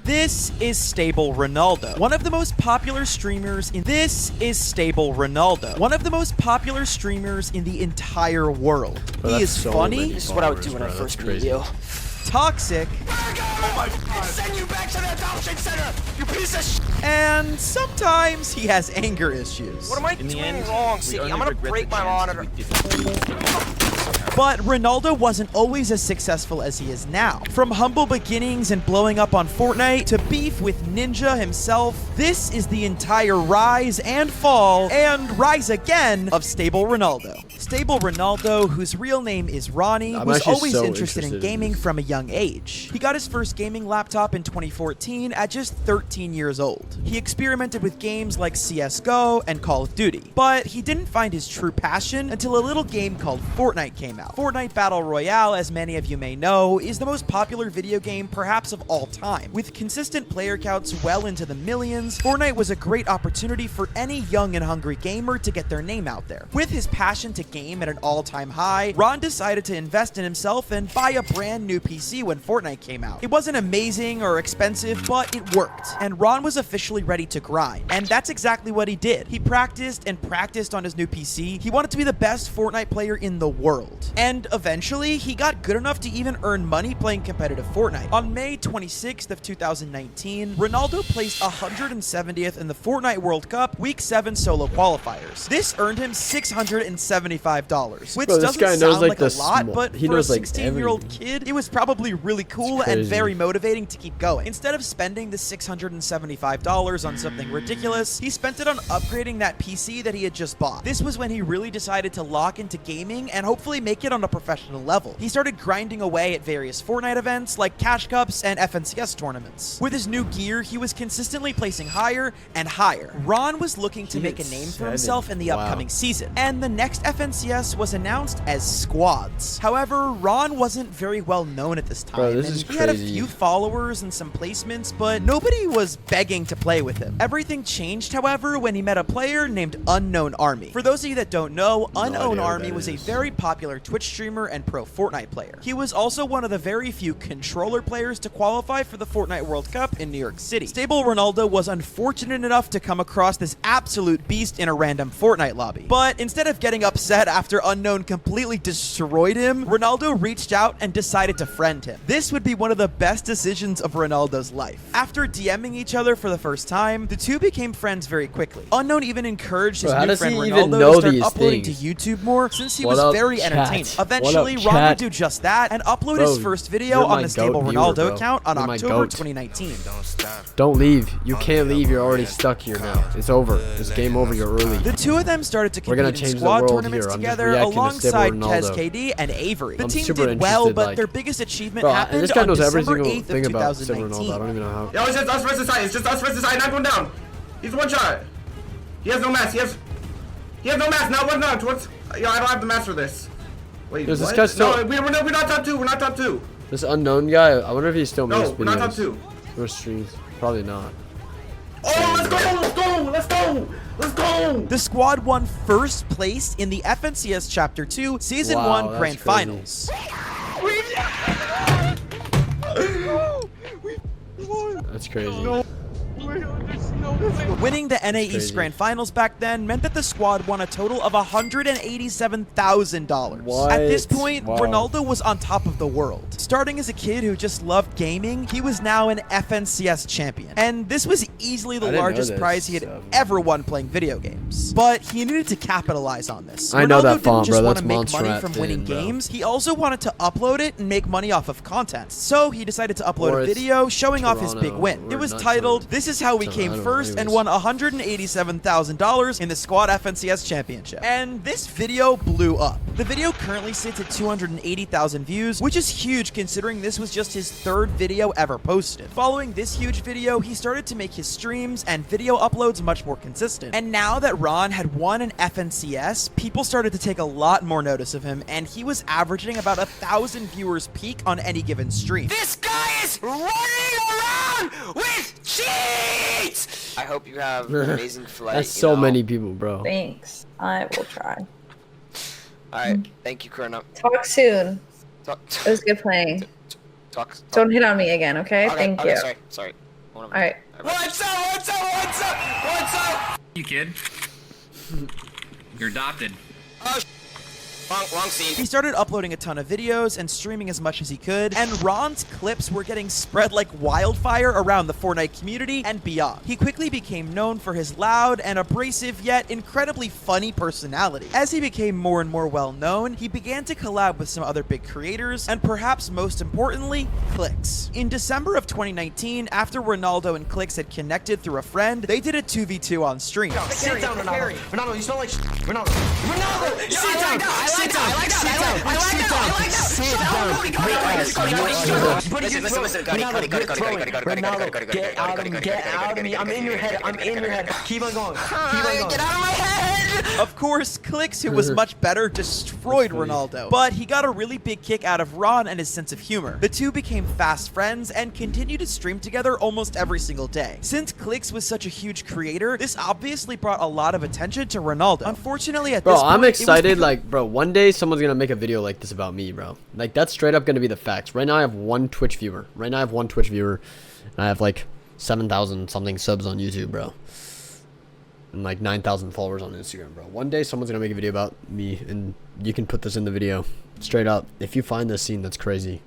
This is Stable Ronaldo, one of the most popular streamers in the entire world. Bro, he is so funny. This is what I would do when I first meet you. Toxic. Oh my God. Send you back to the adoption center, you piece of shit. And sometimes he has anger issues. What am I doing wrong, City? I'm gonna break my monitor. But Ronaldo wasn't always as successful as he is now. From humble beginnings and blowing up on Fortnite to beef with Ninja himself, this is the entire rise and fall and rise again of Stable Ronaldo. Stable Ronaldo, whose real name is Ronnie, was always interested in gaming from a young age. He got his first gaming laptop in 2014 at just 13 years old. He experimented with games like CSGO and Call of Duty, but he didn't find his true passion until a little game called Fortnite came out. Fortnite Battle Royale, as many of you may know, is the most popular video game perhaps of all time. With consistent player counts well into the millions, Fortnite was a great opportunity for any young and hungry gamer to get their name out there. With his passion to game at an all-time high, Ron decided to invest in himself and buy a brand new PC when Fortnite came out. It wasn't amazing or expensive, but it worked, and Ron was officially ready to grind. And that's exactly what he did. He practiced and practiced on his new PC. He wanted to be the best Fortnite player in the world. And eventually, he got good enough to even earn money playing competitive Fortnite. On May 26th of 2019, Ronaldo placed 170th in the Fortnite World Cup Week 7 solo qualifiers. This earned him $675, which doesn't sound like a lot, but for a 16-year-old kid, it was probably really cool and very motivating to keep going. Instead of spending the $675 on something ridiculous, he spent it on upgrading that PC that he had just bought. This was when he really decided to lock into gaming and hopefully make it on a professional level. He started grinding away at various Fortnite events like Cash Cups and FNCS tournaments. With his new gear, he was consistently placing higher and higher. Ron was looking to make a name for himself in the upcoming season, and the next FNCS was announced as Squads. However, Ron wasn't very well known at this time, and he had a few followers and some placements, but nobody was begging to play with him. Everything changed, however, when he met a player named Unknown Army. For those of you that don't know, Unknown Army was a very popular Twitch streamer and pro Fortnite player. He was also one of the very few controller players to qualify for the Fortnite World Cup in New York City. Stable Ronaldo was unfortunate enough to come across this absolute beast in a random Fortnite lobby. But instead of getting upset after Unknown completely destroyed him, Ronaldo reached out and decided to friend him. This would be one of the best decisions of Ronaldo's life. After DMing each other for the first time, the two became friends very quickly. Unknown even encouraged his new friend Ronaldo to start uploading to YouTube more since he was very entertaining. Eventually, Ron would do just that and upload his first video on the Stable Ronaldo account on October 2019. Don't leave. You can't leave. You're already stuck here now. It's over. It's game over. You're early. The two of them started to compete in squad tournaments together alongside Kez KD and Avery. The team did well, but their biggest achievement happened on December 8th of 2019. I don't even know how. Yo, it's just us versus side. It's just us versus side. Not going down. He's one shot. He has no mask. He has no mask. Not one down. Towards. Yo, I don't have the mask for this. Wait, what? This guy's still... No, we're not top two. We're not top two. This Unknown guy, I wonder if he still makes videos. No, we're not top two. Or streams. Probably not. Oh, let's go! Let's go! Let's go! Let's go! The squad won first place in the FNCS Chapter 2 Season 1 Grand Finals. That's crazy. Winning the NA East Grand Finals back then meant that the squad won a total of $187,000. At this point, Ronaldo was on top of the world. Starting as a kid who just loved gaming, he was now an FNCS champion. And this was easily the largest prize he had ever won playing video games. But he needed to capitalize on this. I know that font, bro. That's monster. Ronaldo didn't just want to make money from winning games. He also wanted to upload it and make money off of content. So he decided to upload a video showing off his big win. It was titled, "This is how we came first," and won $187,000 in the Squad FNCS Championship. And this video blew up. The video currently sits at 280,000 views, which is huge considering this was just his third video ever posted. Following this huge video, he started to make his streams and video uploads much more consistent. And now that Ron had won an FNCS, people started to take a lot more notice of him, and he was averaging about 1,000 viewers peak on any given stream. This guy is running around with cheats! I hope you have an amazing flight. That's so many people, bro. Thanks. I will try. Alright, thank you, Corona. Talk soon. It was good playing. Don't hit on me again, okay? Thank you. Sorry. One of All right. What's up? What's up? What's up? What's up? You kid. You're adopted. Oh, wrong scene. He started uploading a ton of videos and streaming as much as he could, and Ron's clips were getting spread like wildfire around the Fortnite community and beyond. He quickly became known for his loud and abrasive yet incredibly funny personality. As he became more and more well known, he began to collab with some other big creators, and perhaps most importantly, Clix. In December of 2019, after Ronaldo and Clix had connected through a friend, they did a 2v2 on stream. Sit down, Ronaldo. Ronaldo, you smell like Ronaldo. Ronaldo, sit down. Sit down. I like that. Get out of me. I'm in your head. Keep on going. Get out of my head. Of course, Clix, who was much better, destroyed Ronaldo. But he got a really big kick out of Ron and his sense of humor. The two became fast friends and continued to stream together almost every single day. Since Clix was such a huge creator, this obviously brought a lot of attention to Ronaldo. Unfortunately, at this point, I'm excited. Like, bro, one day someone's gonna make a video like this about me, bro. Like, that's straight up gonna be the facts. Right now, I have one Twitch viewer. And I have like 7,000 something subs on YouTube, bro. And like 9,000 followers on Instagram, bro. One day someone's gonna make a video about me, and you can put this in the video. Straight up. If you find this scene, that's crazy.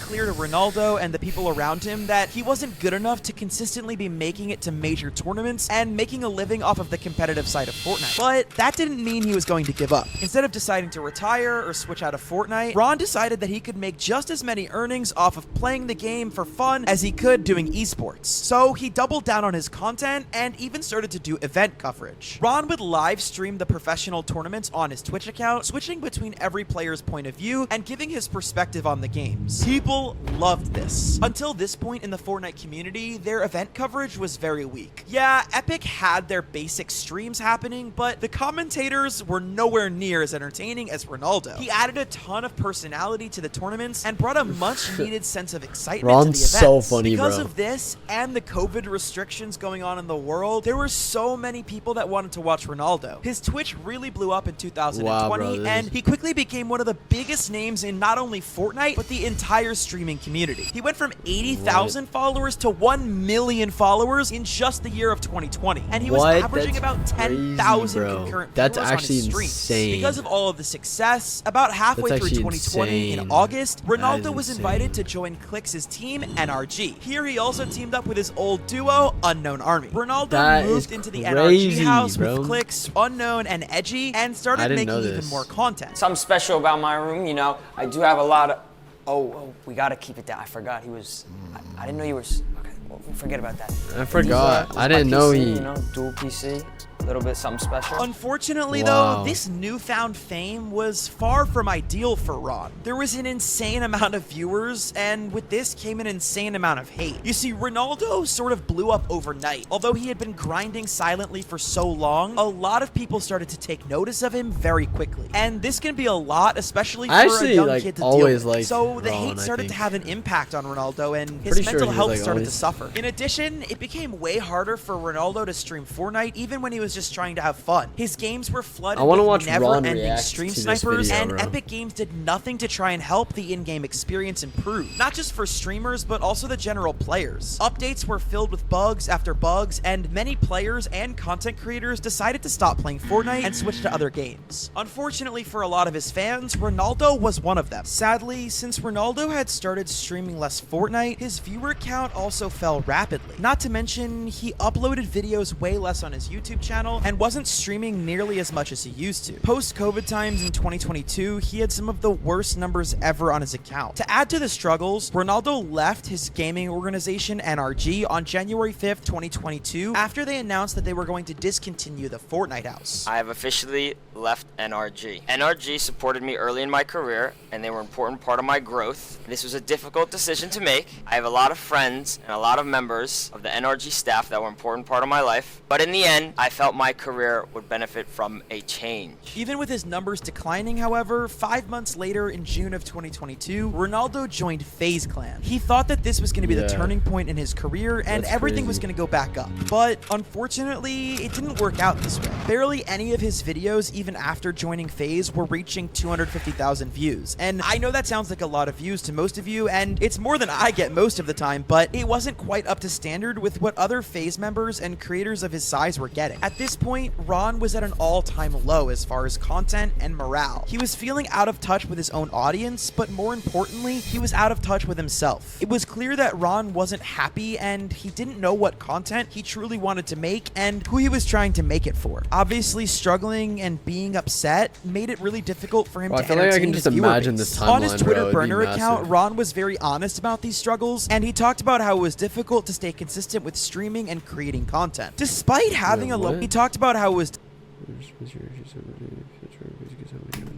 Clear to Ronaldo and the people around him that he wasn't good enough to consistently be making it to major tournaments and making a living off of the competitive side of Fortnite. But that didn't mean he was going to give up. Instead of deciding to retire or switch out of Fortnite, Ron decided that he could make just as many earnings off of playing the game for fun as he could doing esports. So he doubled down on his content and even started to do event coverage. Ron would live stream the professional tournaments on his Twitch account, switching between every player's point of view and giving his perspective on the games. People loved this. Until this point in the Fortnite community, their event coverage was very weak. Yeah, Epic had their basic streams happening, but the commentators were nowhere near as entertaining as Ronaldo. He added a ton of personality to the tournaments and brought a much needed sense of excitement to the events. So funny, because bro. of this and the COVID restrictions going on in the world, there were so many people that wanted to watch Ronaldo. His Twitch really blew up in 2020, and he quickly became one of the biggest names in not only Fortnite, but the entire streaming community. He went from 80,000 followers to 1 million followers in just the year of 2020, and he was averaging about 10,000 concurrent viewers on his streams. Insane. Because of all of the success, about halfway through 2020 in August, Ronaldo was invited to join Clix's team, NRG. Here he also teamed up with his old duo, Unknown Army. Ronaldo moved into the NRG house with Clix, Unknown, and Edgy, and started making even more content. Something special about my room, you know, I do have a lot of... Oh, we gotta keep it down. I forgot he was... I didn't know you were... Okay, well, forget about that. I forgot. I didn't know he... You know, dual PC. A little bit something special. Unfortunately, though, this newfound fame was far from ideal for Ron. There was an insane amount of viewers, and with this came an insane amount of hate. You see, Ronaldo sort of blew up overnight. Although he had been grinding silently for so long, a lot of people started to take notice of him very quickly. And this can be a lot, especially for a young kid to deal with. So the hate started to have an impact on Ronaldo, and his mental health started to suffer. In addition, it became way harder for Ronaldo to stream Fortnite, even when he was just trying to have fun. His games were flooded with never-ending stream snipers, and Epic Games did nothing to try and help the in-game experience improve. Not just for streamers, but also the general players. Updates were filled with bugs after bugs, and many players and content creators decided to stop playing Fortnite and switch to other games. Unfortunately for a lot of his fans, Ronaldo was one of them. Sadly, since Ronaldo had started streaming less Fortnite, his viewer count also fell rapidly. Not to mention, he uploaded videos way less on his YouTube channel and wasn't streaming nearly as much as he used to. Post-COVID times in 2022, he had some of the worst numbers ever on his account. To add to the struggles, Ronaldo left his gaming organization NRG on January 5th, 2022, after they announced that they were going to discontinue the Fortnite house. I have officially left NRG. NRG supported me early in my career, and they were an important part of my growth. This was a difficult decision to make. I have a lot of friends and a lot of members of the NRG staff that were an important part of my life, but in the end, I felt felt my career would benefit from a change. Even with his numbers declining, however, 5 months later in June of 2022, Ronaldo joined FaZe Clan. He thought that this was going to be the turning point in his career and everything was going to go back up. But unfortunately, it didn't work out this way. Barely any of his videos, even after joining FaZe, were reaching 250,000 views. And I know that sounds like a lot of views to most of you, and it's more than I get most of the time, but it wasn't quite up to standard with what other FaZe members and creators of his size were getting. At this point, Ron was at an all-time low as far as content and morale. He was feeling out of touch with his own audience, but more importantly, he was out of touch with himself. It was clear that Ron wasn't happy and he didn't know what content he truly wanted to make and who he was trying to make it for. Obviously, struggling and being upset made it really difficult for him to feel like I entertain can his just viewer imagine base. this On his timeline, Twitter bro. It'd be burner account, massive. Ron was very honest about these struggles, and he talked about how it was difficult to stay consistent with streaming and creating content. Despite having he talked about how it was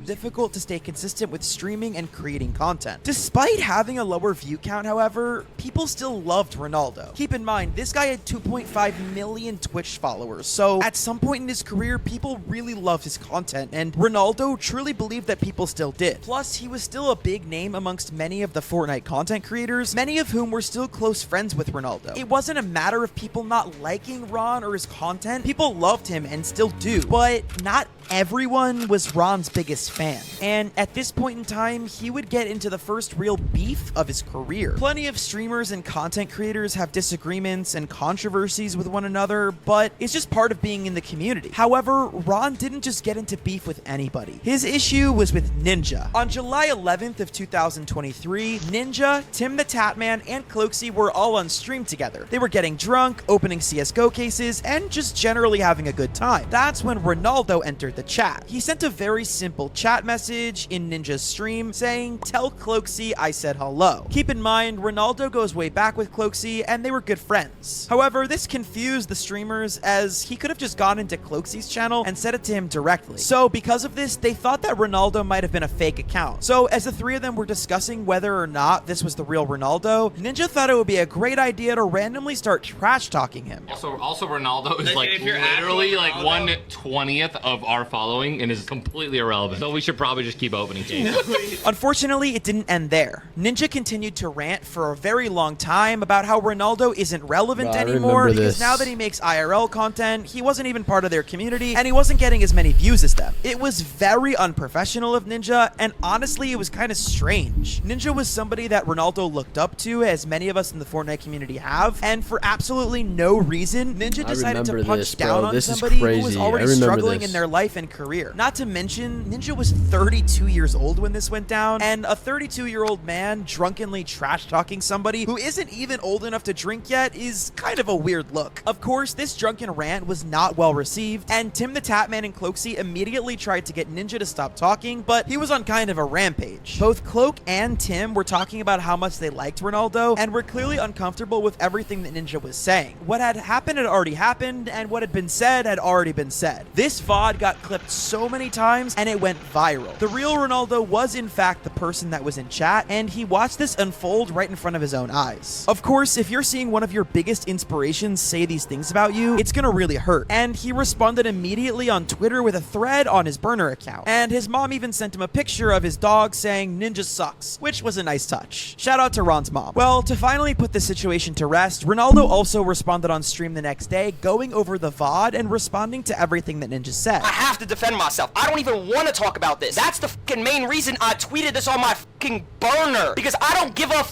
difficult to stay consistent with streaming and creating content. Despite having a lower view count, however, people still loved Ronaldo. Keep in mind, this guy had 2.5 million Twitch followers, so at some point in his career, people really loved his content, and Ronaldo truly believed that people still did. Plus, he was still a big name amongst many of the Fortnite content creators, many of whom were still close friends with Ronaldo. It wasn't a matter of people not liking Ron or his content. People loved him and still do, but not everyone was Ron's biggest fan. And at this point in time, he would get into the first real beef of his career. Plenty of streamers and content creators have disagreements and controversies with one another, but it's just part of being in the community. However, Ron didn't just get into beef with anybody. His issue was with Ninja. On July 11th of 2023, Ninja, Tim the Tatman, and Cloaksy were all on stream together. They were getting drunk, opening CSGO cases, and just generally having a good time. That's when Ronaldo entered the chat. He sent a very simple chat message in Ninja's stream saying, "Tell Cloaksy I said hello." Keep in mind, Ronaldo goes way back with Cloaksy and they were good friends. However, this confused the streamers as he could have just gone into Cloaksy's channel and said it to him directly. So because of this, they thought that Ronaldo might have been a fake account. So as the three of them were discussing whether or not this was the real Ronaldo, Ninja thought it would be a great idea to randomly start trash talking him. Also Ronaldo is like If you're literally like Ronaldo- 1/20th of our following and is completely irrelevant. So we should probably just keep opening cases. Unfortunately, it didn't end there. Ninja continued to rant for a very long time about how Ronaldo isn't relevant Bro, I anymore remember because this. now that he makes IRL content, he wasn't even part of their community and he wasn't getting as many views as them. It was very unprofessional of Ninja, and honestly, it was kind of strange. Ninja was somebody that Ronaldo looked up to, as many of us in the Fortnite community have, and for absolutely no reason, Ninja decided to remember punch this, down bro. on This is somebody who was crazy. already I remember struggling this. in their life and career. Not to mention, Ninja was 32 years old when this went down, and a 32-year-old man drunkenly trash-talking somebody who isn't even old enough to drink yet is kind of a weird look. Of course, this drunken rant was not well received, and Tim the Tatman and Cloaksy immediately tried to get Ninja to stop talking, but he was on kind of a rampage. Both Cloak and Tim were talking about how much they liked Ronaldo, and were clearly uncomfortable with everything that Ninja was saying. What had happened had already happened, and what had been said had already been said. This VOD got clipped so many times, and it went viral. The real Ronaldo was in fact the person that was in chat, and he watched this unfold right in front of his own eyes. Of course, if you're seeing one of your biggest inspirations say these things about you, it's gonna really hurt. And he responded immediately on Twitter with a thread on his burner account. And his mom even sent him a picture of his dog saying Ninja sucks, which was a nice touch. Shout out to Ron's mom. Well, to finally put the situation to rest, Ronaldo also responded on stream the next day, going over the VOD and responding to everything that Ninja said. I have to defend myself. I don't even want to talk about this. That's the fucking main reason I tweeted this on my fucking burner. Because I don't give a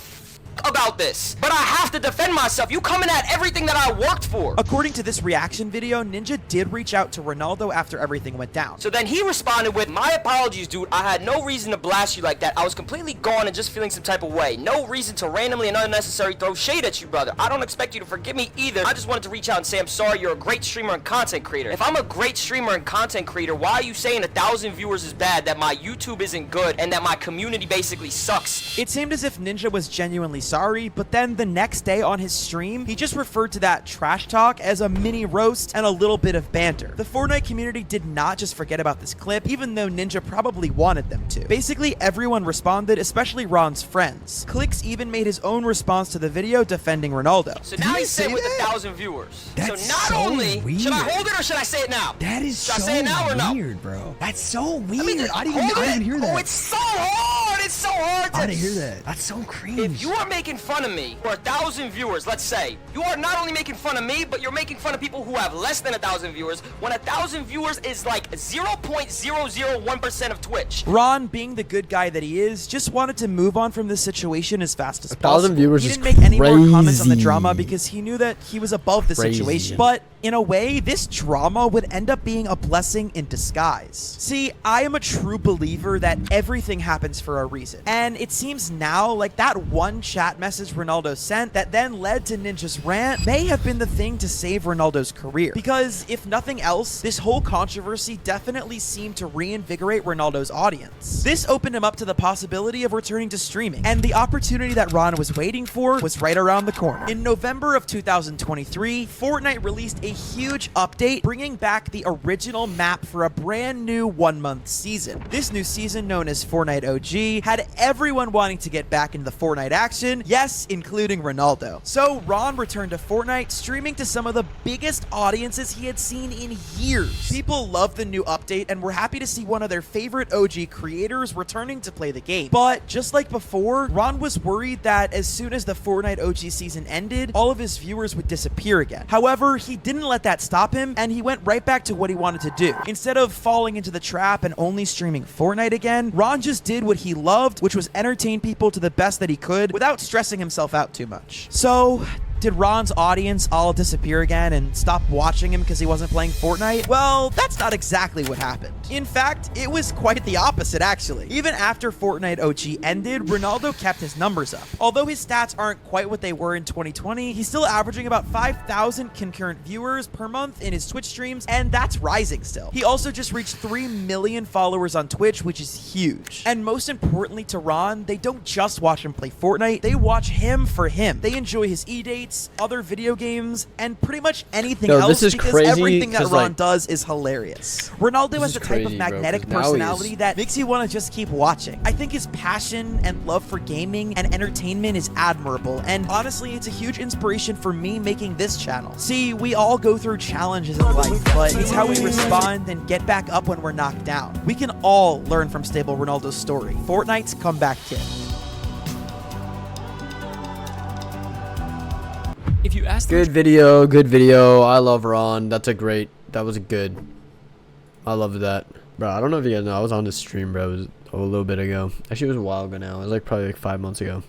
about this. But I have to defend myself. You coming at everything that I worked for. According to this reaction video, Ninja did reach out to Ronaldo after everything went down. So then he responded with, "My apologies, dude. I had no reason to blast you like that. I was completely gone and just feeling some type of way. No reason to randomly and unnecessary throw shade at you, brother. I don't expect you to forgive me either. I just wanted to reach out and say I'm sorry. You're a great streamer and content creator. If I'm a great streamer and content creator, why are you saying 1,000 viewers is bad, that my YouTube isn't good, and that my community basically sucks?" It seemed as if Ninja was genuinely sorry, but then the next day on his stream, he just referred to that trash talk as a mini roast and a little bit of banter. The Fortnite community did not just forget about this clip, even though Ninja probably wanted them to. Basically, everyone responded, especially Ron's friends. Clicks even made his own response to the video defending Ronaldo. So now he's sitting with 1,000 viewers. That's so not so only weird. should I hold it or should I say it now? That is should so I say it now or no? weird, bro. That's so weird. I hold didn't even hear that. Oh, it's so hard. It's so hard. I didn't hear that. That's so cringe. If you are making fun of me for 1,000 viewers, let's say, you are not only making fun of me, but you're making fun of people who have less than 1,000 viewers, when 1,000 viewers is like 0.001% of Twitch. Ron, being the good guy that he is, just wanted to move on from this situation as fast as 1,000 possible. viewers He is didn't make any more comments on the crazy. drama because he knew that he was above the Crazy. situation. But in a way, this drama would end up being a blessing in disguise. See, I am a true believer that everything happens for a reason. And it seems now like that one chat message Ronaldo sent that then led to Ninja's rant may have been the thing to save Ronaldo's career. Because if nothing else, this whole controversy definitely seemed to reinvigorate Ronaldo's audience. This opened him up to the possibility of returning to streaming, and the opportunity that Ron was waiting for was right around the corner. In November of 2023, Fortnite released a huge update bringing back the original map for a brand new 1-month season. This new season, known as Fortnite OG, had everyone wanting to get back into the Fortnite action, yes, including Ronaldo. So Ron returned to Fortnite, streaming to some of the biggest audiences he had seen in years. People loved the new update and were happy to see one of their favorite OG creators returning to play the game. But just like before, Ron was worried that as soon as the Fortnite OG season ended, all of his viewers would disappear again. However, he didn't let that stop him, and he went right back to what he wanted to do. Instead of falling into the trap and only streaming Fortnite again, Ron just did what he loved, which was entertain people to the best that he could without stressing himself out too much. So, did Ron's audience all disappear again and stop watching him because he wasn't playing Fortnite? Well, that's not exactly what happened. In fact, it was quite the opposite, actually. Even after Fortnite OG ended, Ronaldo kept his numbers up. Although his stats aren't quite what they were in 2020, he's still averaging about 5,000 concurrent viewers per month in his Twitch streams, and that's rising still. He also just reached 3 million followers on Twitch, which is huge. And most importantly to Ron, they don't just watch him play Fortnite, they watch him for him. They enjoy his e-dates, other video games, and pretty much anything else this is because crazy, everything that 'cause, Ron like, does is hilarious. Ronaldo has is the type crazy, of bro, magnetic 'cause now personality he's- that makes you want to just keep watching. I think his passion and love for gaming and entertainment is admirable, and honestly, it's a huge inspiration for me making this channel. See, we all go through challenges in life, but it's how we respond and get back up when we're knocked down. We can all learn from Stable Ronaldo's story, Fortnite's comeback kid. If you ask Good video, good video. I love Ron. That was good. I love that. Bro, I don't know if you guys know, I was on this stream, bro. It was a little bit ago. Actually, it was a while ago now. It was like probably like 5 months ago.